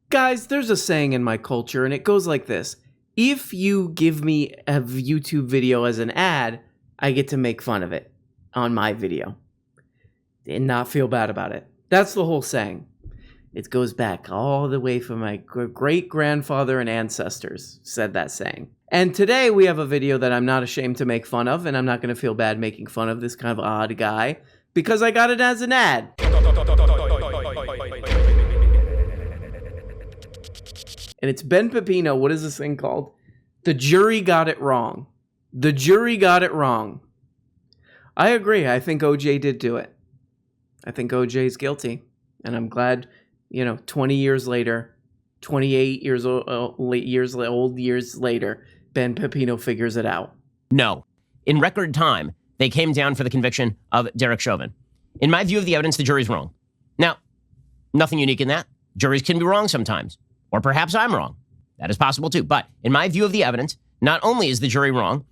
Guys, there's a saying in my culture, and it goes like this. If you give me a YouTube video as an ad, I get to make fun of it on my video and not feel bad about it. That's the whole saying. It goes back all the way from my great-grandfather and ancestors said that saying. And today we have a video that I'm not ashamed to make fun of, and I'm not going to feel bad making fun of this kind of odd guy because I got it as an ad. And it's Ben Pepino. What is this thing called? The jury got it wrong. The jury got it wrong. I agree. I think OJ did do it. I think OJ is guilty. And I'm glad, 20 years later, 28 years later, Ben Pepino figures it out. No. In record time, they came down for the conviction of Derek Chauvin. In my view of the evidence, the jury's wrong. Now, nothing unique in that. Juries can be wrong sometimes. Or perhaps I'm wrong. That is possible too. But in my view of the evidence, not only is the jury wrong,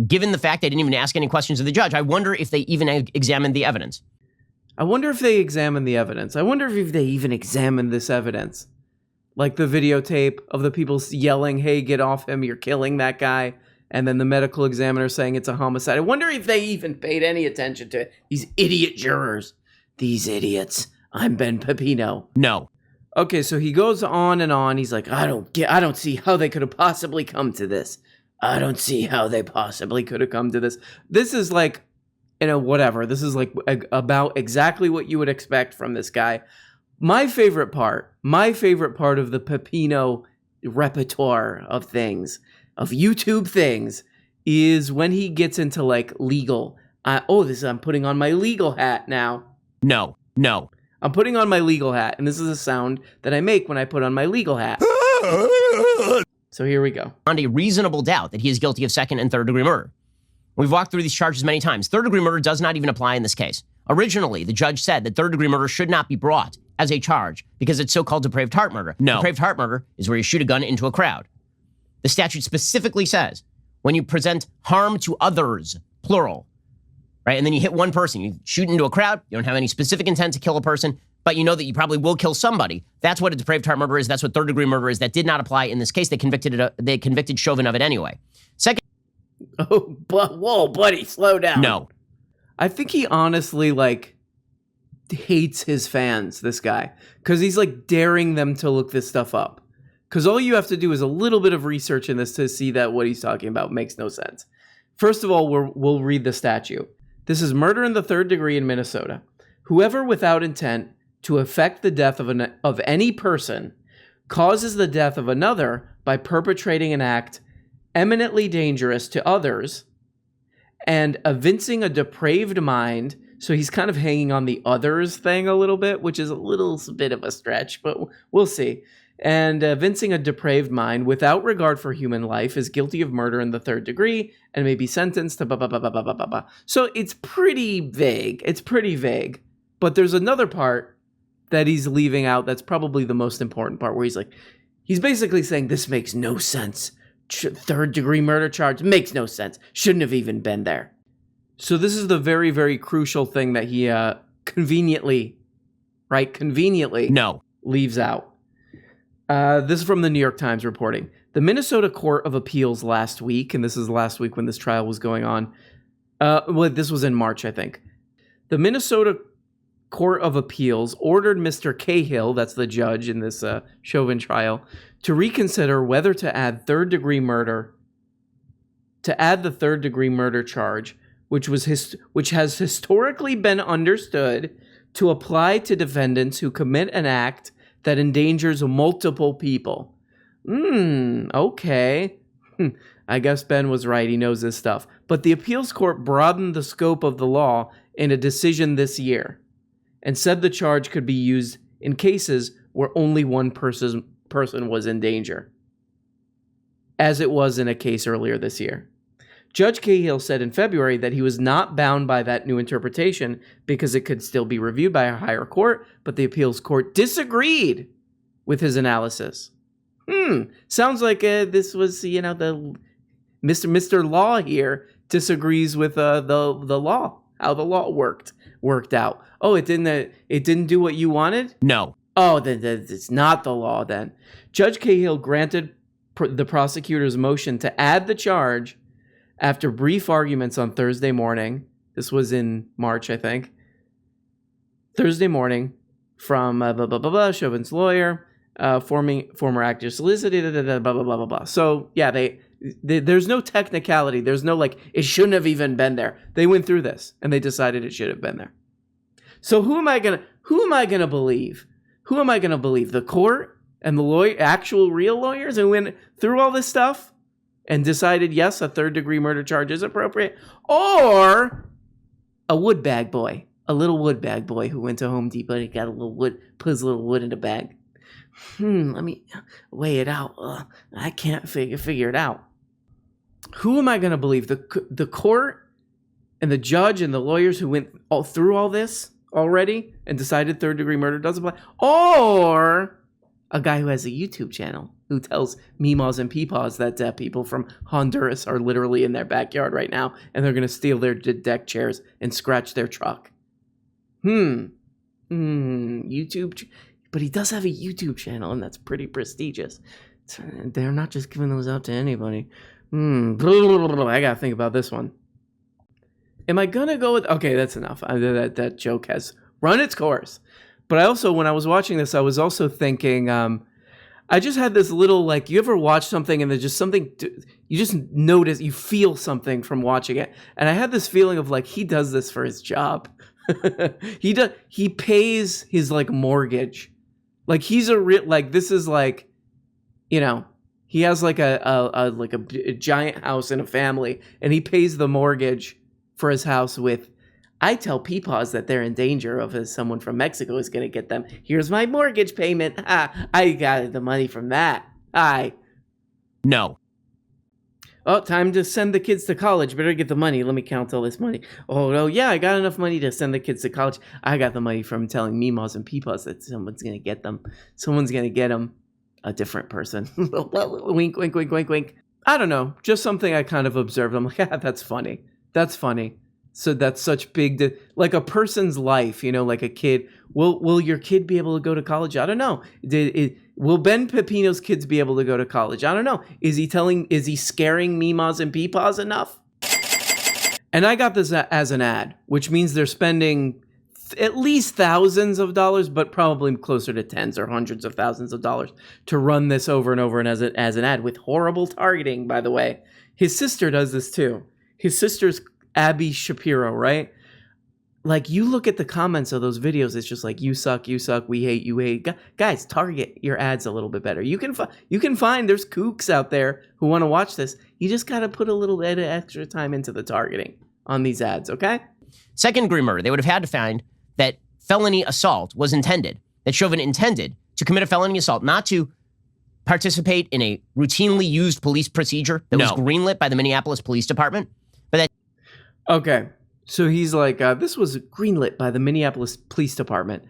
given the fact they didn't even ask any questions of the judge, I wonder if they even examined the evidence. I wonder if they examined the evidence. I wonder if they even examined this evidence. Like the videotape of the people yelling, hey, get off him, you're killing that guy. And then the medical examiner saying it's a homicide. I wonder if they even paid any attention to it. These idiot jurors. These idiots. I'm Ben Pepino. No. Okay, so he goes on and on. He's like, I don't see how they could have possibly come to this. I don't see how they possibly could have come to this. This is like, whatever. This is like about exactly what you would expect from this guy. My favorite part of the Pepino repertoire of things, of YouTube things, is when he gets into like legal. I'm putting on my legal hat now. No. I'm putting on my legal hat, and this is a sound that I make when I put on my legal hat. So here we go. On a reasonable doubt that he is guilty of second and third degree murder. We've walked through these charges many times. Third degree murder does not even apply in this case. Originally, the judge said that third degree murder should not be brought as a charge because it's so-called depraved heart murder. No. Depraved heart murder is where you shoot a gun into a crowd. The statute specifically says when you present harm to others, plural, right? And then you hit one person, you shoot into a crowd, you don't have any specific intent to kill a person, but you know that you probably will kill somebody. That's what a depraved heart murder is. That's what third degree murder is. That did not apply in this case. They convicted Chauvin of it anyway. Second. Oh, whoa, buddy, slow down. No. I think he honestly, hates his fans, this guy, because he's, daring them to look this stuff up. Because all you have to do is a little bit of research in this to see that what he's talking about makes no sense. First of all, we'll read the statute. This is murder in the third degree in Minnesota. Whoever without intent to effect the death of any person causes the death of another by perpetrating an act eminently dangerous to others and evincing a depraved mind. So he's kind of hanging on the others thing a little bit, which is a little bit of a stretch, but we'll see. And evincing a depraved mind without regard for human life is guilty of murder in the third degree and may be sentenced to blah, blah, blah, blah, blah, blah, blah. So it's pretty vague. But there's another part that he's leaving out that's probably the most important part, where he's basically saying this makes no sense. Third degree murder charge makes no sense. Shouldn't have even been there. So this is the very, very crucial thing that he conveniently leaves out. This is from the New York Times reporting. The Minnesota Court of Appeals last week, and this is last week when this trial was going on. This was in March, I think. The Minnesota Court of Appeals ordered Mr. Cahill, that's the judge in this Chauvin trial, to reconsider whether to add the third degree murder charge, which has historically been understood to apply to defendants who commit an act that endangers multiple people. Okay. I guess Ben was right. He knows this stuff. But the appeals court broadened the scope of the law in a decision this year and said the charge could be used in cases where only one person was in danger, as it was in a case earlier this year. Judge Cahill said in February that he was not bound by that new interpretation because it could still be reviewed by a higher court, but the appeals court disagreed with his analysis. Sounds like this was, the Mr. Law here disagrees with the law, how the law worked out. Oh, it didn't do what you wanted? No. Oh, then it's not the law then. Judge Cahill granted the prosecutor's motion to add the charge after brief arguments on Thursday morning. This was in March, I think. Thursday morning from Chauvin's lawyer, former actor solicited, blah, blah, blah, blah, blah. So, yeah, there's no technicality. There's no, like, it shouldn't have even been there. They went through this, and they decided it should have been there. So who am I gonna believe? Who am I gonna believe? The court and the actual real lawyers who went through all this stuff and decided, yes, a third-degree murder charge is appropriate? Or a wood bag boy? A little wood bag boy who went to Home Depot and he got a little wood, put his little wood in a bag. Let me weigh it out. I can't figure it out. Who am I going to believe? The court and the judge and the lawyers who went through all this already and decided third-degree murder doesn't apply? Or a guy who has a YouTube channel who tells meemaws and peepaws that people from Honduras are literally in their backyard right now and they're going to steal their deck chairs and scratch their truck. YouTube, but he does have a YouTube channel, and that's pretty prestigious. They're not just giving those out to anybody. I gotta think about this one. Am I gonna go with? Okay, that's enough. That joke has run its course. But I also, when I was watching this, I was also thinking. I just had this little, like, you ever watch something and there's just something you just notice, you feel something from watching it, and I had this feeling of like he does this for his job. He pays his like mortgage, like he's this is like, you know, he has like a giant house and a family, and he pays the mortgage for his house with. I tell peepaws that they're in danger of someone from Mexico is going to get them. Here's my mortgage payment. I got the money from that. No. Oh, time to send the kids to college. Better get the money. Let me count all this money. Oh, no, yeah, I got enough money to send the kids to college. I got the money from telling meemaws and peepaws that someone's going to get them. Someone's going to get them. A different person. Wink, wink, wink, wink, wink. I don't know. Just something I kind of observed. I'm like, that's funny. That's funny. So that's such big, like a person's life, you know, like a kid. Will your kid be able to go to college? I don't know. Will Ben Pepino's kids be able to go to college? I don't know. Is he scaring meemaws and peepaws enough? And I got this as an ad, which means they're spending at least thousands of dollars, but probably closer to tens or hundreds of thousands of dollars to run this over and over and as an ad with horrible targeting, by the way. His sister does this too. His sister's Abby Shapiro, right? Like, you look at the comments of those videos, it's just like, you suck, we hate, you hate. Guys, target your ads a little bit better. You can find there's kooks out there who want to watch this. You just got to put a little bit of extra time into the targeting on these ads, okay? Second-degree murder, they would have had to find that felony assault was intended, that Chauvin intended to commit a felony assault, not to participate in a routinely used police procedure that was greenlit by the Minneapolis Police Department, but that. Okay, so he's like, this was greenlit by the Minneapolis Police Department.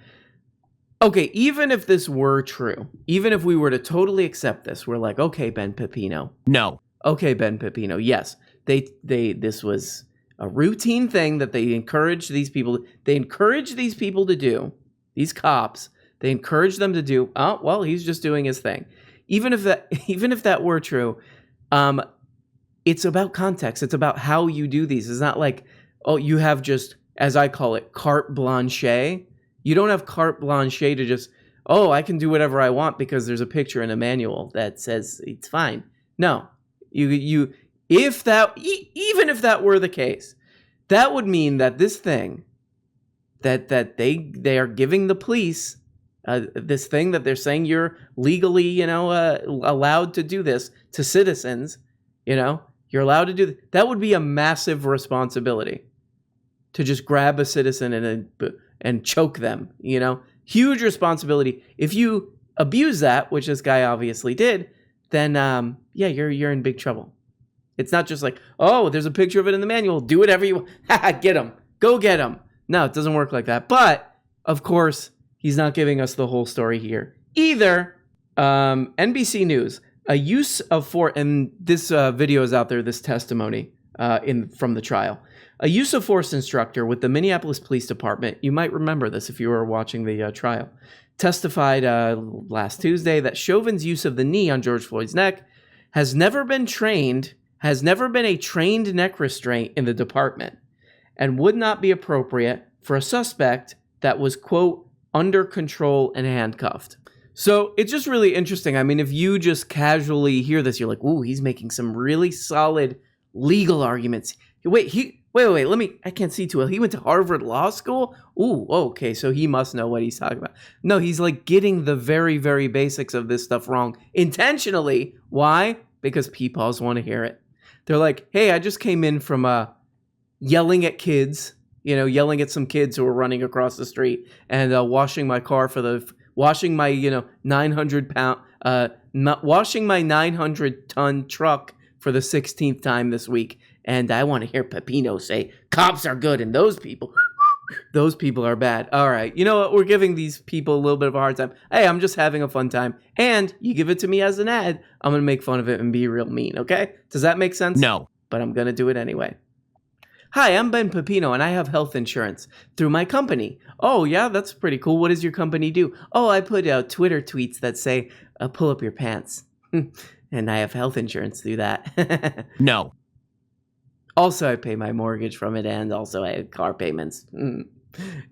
Okay, even if this were true, even if we were to totally accept this, we're like, okay, Ben Pepino. No. Okay, Ben Pepino, yes. This was a routine thing that they encouraged these people to do, these cops, they encouraged them to do. Oh, well, he's just doing his thing. Even if that were true, it's about context. It's about how you do these. It's not like, oh, you have just, as I call it, carte blanche. You don't have carte blanche to just, oh, I can do whatever I want because there's a picture in a manual that says it's fine. No, even if that were the case, that would mean that this thing that they are giving the police, this thing that they're saying you're legally, allowed to do this to citizens, you're allowed to do that would be a massive responsibility to just grab a citizen and choke them, huge responsibility. If you abuse that, which this guy obviously did, then you're in big trouble. It's not just like, oh, there's a picture of it in the manual. Do whatever you want. Get him. Go get him. No, it doesn't work like that. But, of course, he's not giving us the whole story here either. NBC News, a use of force, and this video is out there, this testimony from the trial. A use of force instructor with the Minneapolis Police Department, you might remember this if you were watching the trial, testified last Tuesday that Chauvin's use of the knee on George Floyd's neck has never been a trained neck restraint in the department, and would not be appropriate for a suspect that was, quote, under control and handcuffed. So it's just really interesting. I mean, if you just casually hear this, you're like, ooh, he's making some really solid legal arguments. Wait, I can't see too well. He went to Harvard Law School? Ooh, okay, so he must know what he's talking about. No, he's like getting the very, very basics of this stuff wrong intentionally. Why? Because peepaws want to hear it. They're like, hey, I just came in from yelling at kids, yelling at some kids who are running across the street, and washing my car washing my 900-ton truck for the 16th time this week. And I want to hear Pepino say, cops are good and those people are bad. All right. You know what? We're giving these people a little bit of a hard time. Hey, I'm just having a fun time. And you give it to me as an ad, I'm going to make fun of it and be real mean. Okay? Does that make sense? No. But I'm going to do it anyway. Hi, I'm Ben Pepino, and I have health insurance through my company. Oh, yeah, that's pretty cool. What does your company do? Oh, I put out Twitter tweets that say, pull up your pants. And I have health insurance through that. No. Also, I pay my mortgage from it, and also I have car payments.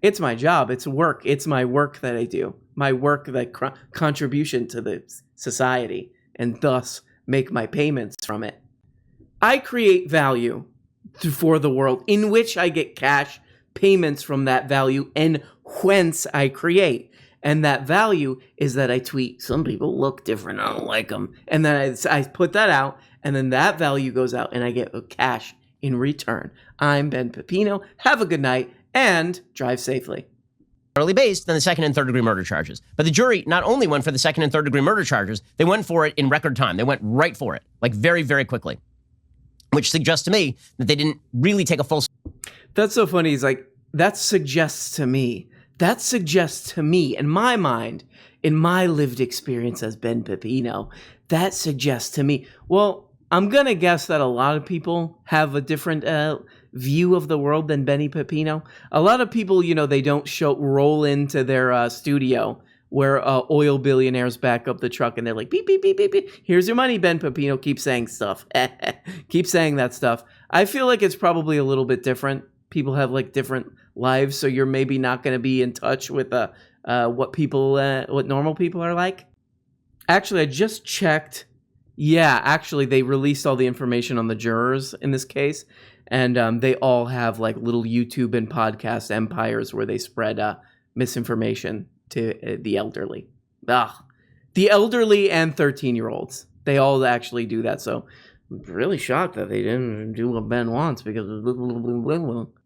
It's my job. It's work. It's my work that I do. My work, that contribution to the society, and thus make my payments from it. I create value for the world, in which I get cash payments from that value, and whence I create. And that value is that I tweet, some people look different, I don't like them. And then I put that out, and then that value goes out, and I get cash in return. I'm Ben Pepino. Have a good night, and drive safely. Based on the second and third degree murder charges. But the jury not only went for the second and third degree murder charges, they went for it in record time. They went right for it, like very, very quickly. Which suggests to me that they didn't really take a full... That's so funny. He's like, that suggests to me, in my mind, in my lived experience as Ben Pepino, that suggests to me, well, I'm going to guess that a lot of people have a different view of the world than Benny Pepino. A lot of people, they don't roll into their studio where oil billionaires back up the truck and they're like, beep, beep, beep, beep, beep. Here's your money, Ben Pepino. Keep saying stuff. Keep saying that stuff. I feel like it's probably a little bit different. People have like different lives, so you're maybe not going to be in touch with what normal people are like. Actually, I just checked. Yeah, actually, they released all the information on the jurors in this case, and they all have like little YouTube and podcast empires where they spread misinformation to the elderly. The elderly and 13-year-olds. They all actually do that. So I'm really shocked that they didn't do what Ben wants because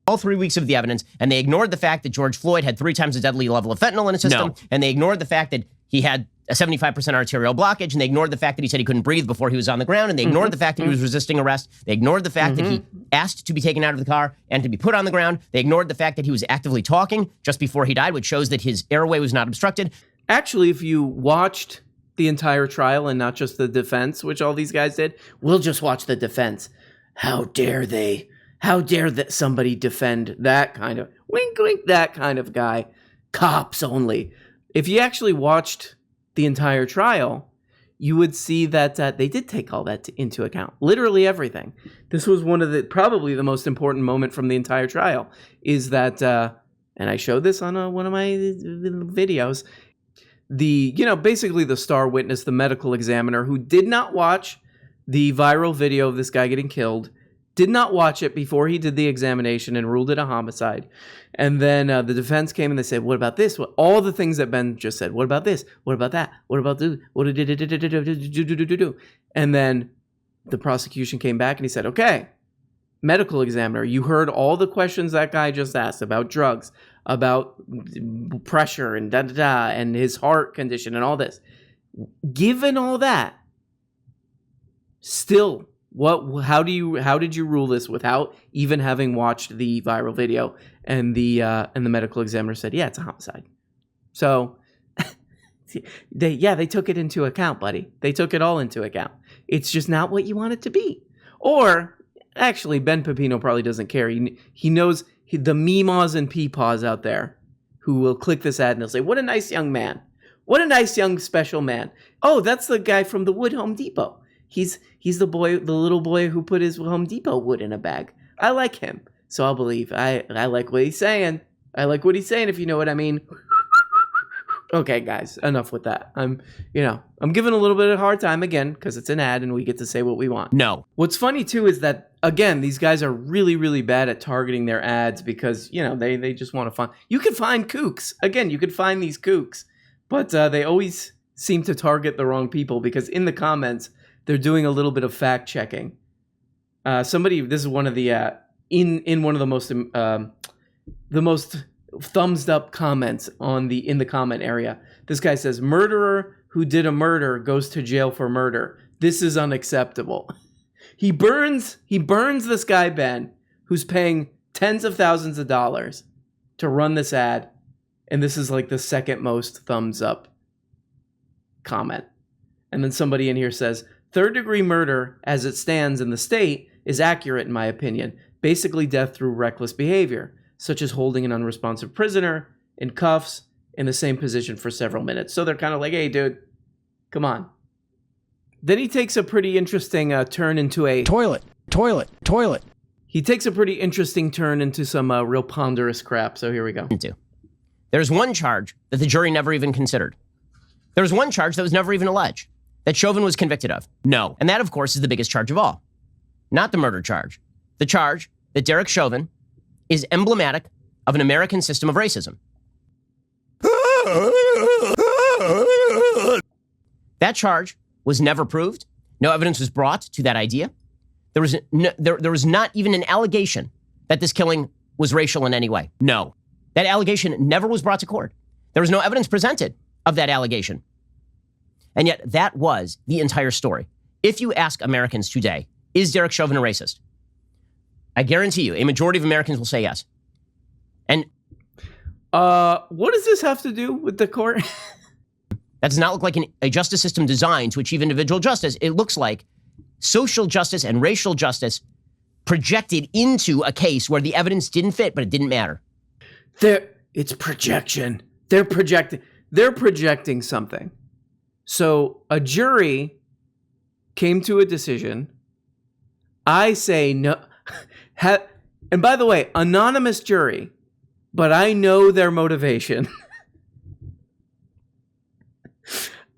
all 3 weeks of the evidence, and they ignored the fact that George Floyd had 3 times the deadly level of fentanyl in his system, and they ignored the fact that he had a 75% arterial blockage, and they ignored the fact that he said he couldn't breathe before he was on the ground, and they ignored the fact that he was resisting arrest. They ignored the fact that he asked to be taken out of the car and to be put on the ground. They ignored the fact that he was actively talking just before he died, which shows that his airway was not obstructed. Actually, if you watched the entire trial and not just the defense, which all these guys did, we'll just watch the defense. How dare they? How dare that somebody defend that kind of, wink, wink, that kind of guy? Cops only. If you actually watched the entire trial, you would see that they did take all that into account. Literally everything. This was probably the most important moment from the entire trial, is that, and I showed this on one of my videos, basically the star witness, the medical examiner, who did not watch the viral video of this guy getting killed, did not watch it before he did the examination and ruled it a homicide. And then the defense came and they said, what about this? All the things that Ben just said. What about this? What about that? What about this? And then the prosecution came back and he said, okay, medical examiner, you heard all the questions that guy just asked about drugs, about pressure and and his heart condition and all this. Given all that, still, how did you rule this without even having watched the viral video? And the medical examiner said, yeah, it's a homicide. So they took it into account, buddy. They took it all into account. It's just not what you want it to be. Or actually, Ben Pepino probably doesn't care. He knows the meemaws and peepaws out there who will click this ad and they'll say, what a nice young man. What a nice young special man. Oh, that's the guy from the Wood Home Depot. He's the little boy who put his Home Depot wood in a bag. I like him. So I'll believe. I like what he's saying. I like what he's saying, if you know what I mean. Okay, guys, enough with that. I'm giving a little bit of a hard time again because it's an ad and we get to say what we want. No. What's funny too is that, again, these guys are really, really bad at targeting their ads because, they just want to find. You can find kooks. Again, you could find these kooks, but they always seem to target the wrong people because in the comments they're doing a little bit of fact checking. This is one of the in one of the most thumbs up comments in the comment area. This guy says, murderer who did a murder goes to jail for murder. This is unacceptable. He burns this guy, Ben, who's paying tens of thousands of dollars to run this ad. And this is like the second most thumbs up comment. And then somebody in here says, third degree murder as it stands in the state is accurate in my opinion. Basically death through reckless behavior, such as holding an unresponsive prisoner in cuffs in the same position for several minutes. So they're kind of like, hey, dude, come on. Then he takes a pretty interesting turn into a... Toilet. He takes a pretty interesting turn into some real ponderous crap. So here we go. There's one charge that the jury never even considered. There's one charge that was never even alleged, that Chauvin was convicted of. No. And that, of course, is the biggest charge of all. Not the murder charge. The charge that Derek Chauvin is emblematic of an American system of racism. That charge was never proved. No evidence was brought to that idea. There was not even an allegation that this killing was racial in any way. No. That allegation never was brought to court. There was no evidence presented of that allegation. And yet that was the entire story. If you ask Americans today, is Derek Chauvin a racist? I guarantee you, a majority of Americans will say yes. And what does this have to do with the court? that does not look like a justice system designed to achieve individual justice. It looks like social justice and racial justice projected into a case where the evidence didn't fit, but it didn't matter. It's projection. They're projecting something. So a jury came to a decision. I say no. And by the way, anonymous jury, but I know their motivation.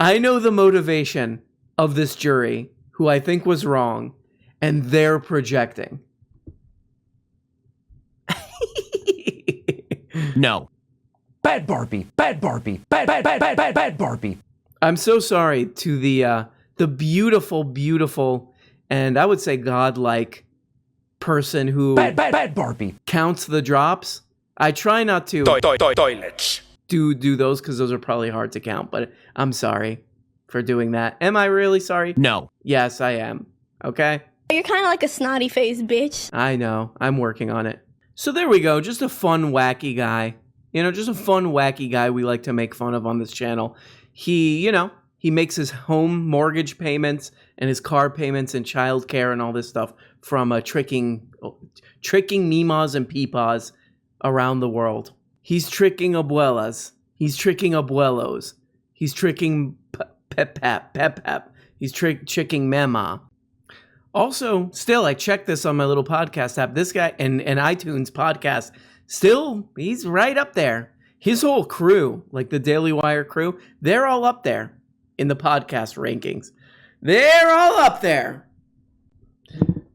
I know the motivation of this jury, who I think was wrong, and they're projecting. No. Bad Barbie. Bad Barbie. I'm so sorry to the beautiful, beautiful, and I would say godlike person who bad Barbie counts the drops. I try not to toilets do those because those are probably hard to count, but I'm sorry for doing that. Am I really sorry? No. Yes, I am. Okay? You're kind of like a snotty face bitch. I know. I'm working on it. So there we go. Just a fun, wacky guy. Just a fun, wacky guy we like to make fun of on this channel. He makes his home mortgage payments and his car payments and childcare and all this stuff from tricking mimas and peepaws around the world. He's tricking abuelas. He's tricking abuelos. He's tricking pep. He's tricking mama. Also, still, I checked this on my little podcast app. This guy and iTunes podcast, still, he's right up there. His whole crew, like the Daily Wire crew, they're all up there in the podcast rankings. They're all up there.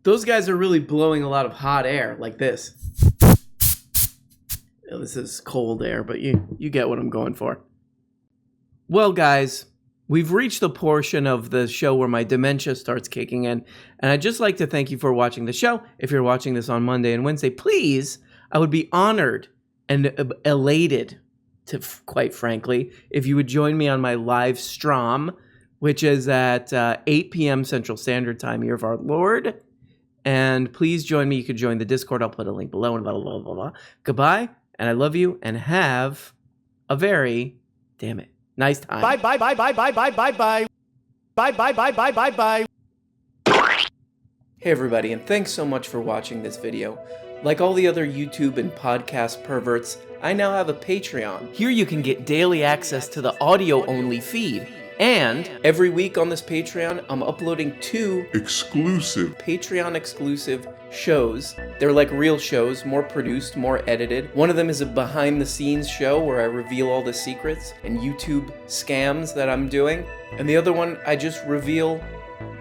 Those guys are really blowing a lot of hot air like this. This is cold air, but you get what I'm going for. Well, guys, we've reached the portion of the show where my dementia starts kicking in, and I'd just like to thank you for watching the show. If you're watching this on Monday and Wednesday, please, I would be honored and elated, quite frankly, if you would join me on my live stream, which is at 8 p.m. Central Standard Time, Year of Our Lord. And please join me. You could join the Discord. I'll put a link below and blah, blah, blah, blah. Goodbye, and I love you, and have a very, nice time. Bye. Hey everybody, and thanks so much for watching this video. Like all the other YouTube and podcast perverts, I now have a Patreon. Here you can get daily access to the audio-only feed. And every week on this Patreon, I'm uploading 2 exclusive Patreon-exclusive shows. They're like real shows, more produced, more edited. One of them is a behind-the-scenes show where I reveal all the secrets and YouTube scams that I'm doing. And the other one, I just reveal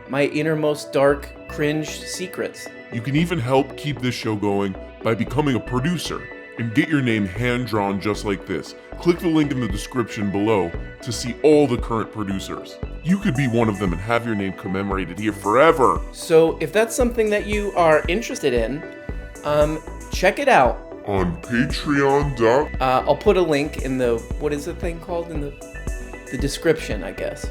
my innermost dark, cringe secrets. You can even help keep this show going by becoming a producer and get your name hand-drawn just like this. Click the link in the description below to see all the current producers. You could be one of them and have your name commemorated here forever. So if that's something that you are interested in, check it out. On Patreon. I'll put a link in the, what is the thing called? In the description, I guess.